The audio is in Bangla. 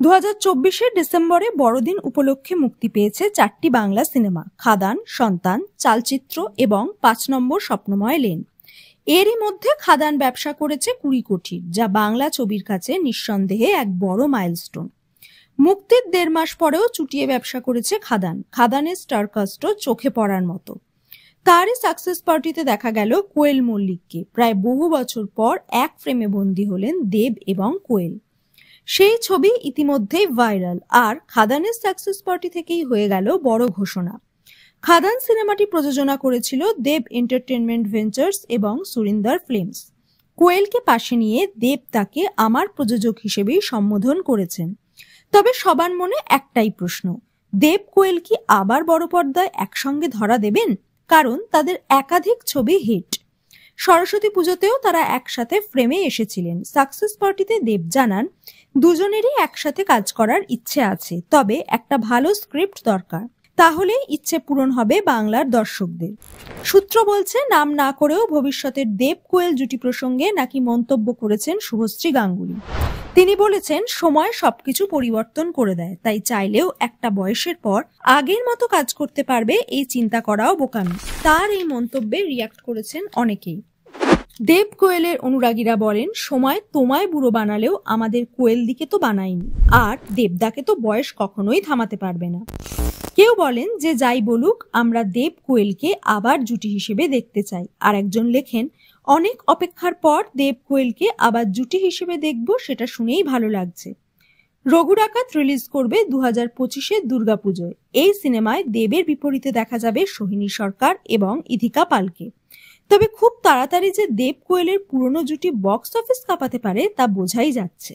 2024 ডিসেম্বরে বড়দিন উপলক্ষে মুক্তি পেয়েছে 4টি বাংলা সিনেমা, খাদান, সন্তান, চালচিত্র এবং 5 নম্বর স্বপ্নময় লেন। এরই মধ্যে খাদান ব্যবসা করেছে 20 কোটির, যা বাংলা ছবির কাছে নিঃসন্দেহে এক বড় মাইলস্টোন। মুক্তির 1.5 মাস পরেও চুটিয়ে ব্যবসা করেছে খাদান। খাদানের স্টারকাস্টও চোখে পড়ার মতো। তারই সাকসেস পার্টিতে দেখা গেল কোয়েল মল্লিককে। প্রায় বহু বছর পর এক ফ্রেমে বন্দী হলেন দেব এবং কোয়েল। সেই ছবি ইতিমধ্যেই ভাইরাল, আর খাদানের সাকসেস পার্টি থেকেই হয়ে গেল বড় ঘোষণা। খাদান সিনেমাটি প্রযোজনা করেছিল দেব এন্টারটেনমেন্ট ভেঞ্চার্স এবং সুরিন্দর ফিল্মস। কোয়েলকে পাশে নিয়ে দেব তাকে আমার প্রযোজক হিসেবেই সম্বোধন করেছেন। তবে সবার মনে একটাই প্রশ্ন, দেব কোয়েল কি আবার বড় পর্দায় একসঙ্গে ধরা দেবেন? কারণ তাদের একাধিক ছবি হিট। সরস্বতী পুজোতেও তারা একসাথে ফ্রেমে এসেছিলেন। সাকসেস পার্টিতে দেব জানান, দুজনেরই একসাথে কাজ করার ইচ্ছে আছে, তবে একটা ভালো স্ক্রিপ্ট দরকার, তাহলেই ইচ্ছে পূরণ হবে বাংলার দর্শকদের। সূত্র বলছে, নাম না করেও ভবিষ্যতের দেব কোয়েল জুটি প্রসঙ্গে নাকি মন্তব্য করেছেন শুভশ্রী গাঙ্গুলী। তিনি বলেছেন, সময় সবকিছু পরিবর্তন করে দেয়, তাই চাইলেও একটা বয়সের পর আগের মতো কাজ করতে পারবে এই চিন্তা করাও বোকামি। তার এই মন্তব্যে রিয়াক্ট করেছেন অনেকেই। দেব কোয়েলের অনুরাগীরা বলেন, সময় তোমায় বুড়ো বানালেও আমাদের কোয়েল দিকে তো বানায়নি, আর দেবদাকে তো বয়স কখনোই থামাতে পারবে না। কেউ বলেন যে যাই বলুক, আমরা দেব কোয়েলকে আবার জুটি হিসেবে দেখতে চাই। আর একজন লেখেন, অনেক অপেক্ষার পর দেব কোয়েলকে আবার জুটি হিসেবে দেখব, সেটা শুনেই ভালো লাগছে। রঘু ডাকাত রিলিজ করবে 2025-এর দুর্গাপুজোয়। এই সিনেমায় দেবের বিপরীতে দেখা যাবে সোহিনী সরকার এবং ইধিকা পালকে। তবে খুব তাড়াতাড়ি যে দেব কোয়েলের পুরনো জুটি বক্স অফিস কাঁপাতে পারে তা বোঝাই যাচ্ছে।